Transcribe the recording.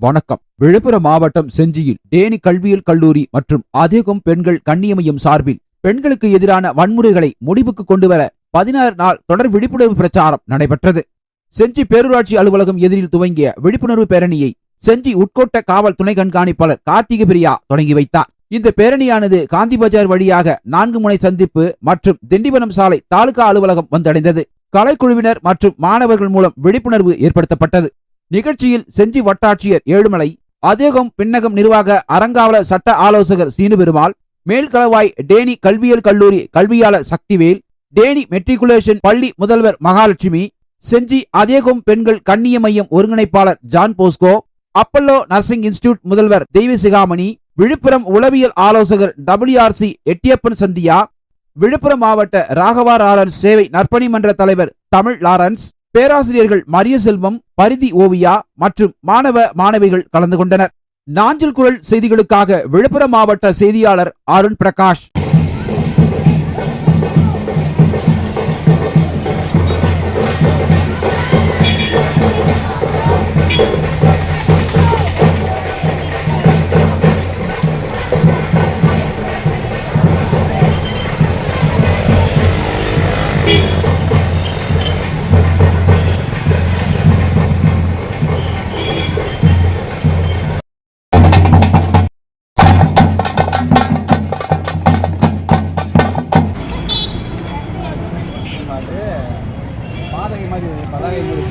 வணக்கம். விழுப்புரம் மாவட்டம் செஞ்சியில் டேனி கல்வியியல் கல்லூரி மற்றும் அதிகம் பெண்கள் கண்ணியமையும் சார்பில் பெண்களுக்கு எதிரான வன்முறைகளை முடிவுக்கு கொண்டுவர 16 நாள் தொடர் விழிப்புணர்வு பிரச்சாரம் நடைபெற்றது. செஞ்சி பேரூராட்சி அலுவலகம் எதிரில் துவங்கிய விழிப்புணர்வு பேரணியை செஞ்சி உட்கோட்ட காவல் துணை கண்காணிப்பாளர் கார்த்திகை பிரியா தொடங்கி வைத்தார். இந்த பேரணியானது காந்தி பஜார் வழியாக 4 முனை சந்திப்பு மற்றும் திண்டிவனம் சாலை தாலுகா அலுவலகம் வந்தடைந்தது. கலைக்குழுவினர் மற்றும் மாணவர்கள் மூலம் விழிப்புணர்வு ஏற்படுத்தப்பட்டது. நிகழ்ச்சியில் செஞ்சி வட்டாட்சியர் ஏழுமலை, அதேகம் பின்னகம் நிர்வாக அறங்காவலர் சட்ட ஆலோசகர் சீனு பெருமாள், மேல்களவாய் டேனி கல்வியியல் கல்லூரி கல்வியாளர் சக்திவேல், டேனி மெட்ரிகுலேஷன் பள்ளி முதல்வர் மகாலட்சுமி, செஞ்சி அதேகம் பெண்கள் கண்ணிய மையம் ஒருங்கிணைப்பாளர் John Bosco, Apollo nursing institute முதல்வர் தெய்வசிகாமணி, விழுப்புரம் உளவியல் ஆலோசகர் WRC எட்டியப்பன் சந்தியா, விழுப்புரம் மாவட்ட ராகவா லாரன்ஸ் சேவை நற்பணி மன்ற தலைவர் தமிழ் லாரன்ஸ், பேராசிரியர்கள் மரிய செல்வம், பரிதி ஓவியா மற்றும் மாணவ மாணவிகள் கலந்து கொண்டனர். நாஞ்சில் குரல் செய்திகளுக்காக விழுப்புரம் மாவட்ட செய்தியாளர் அருண் பிரகாஷ். பாதகை மாதிரி பலகை மாதிரி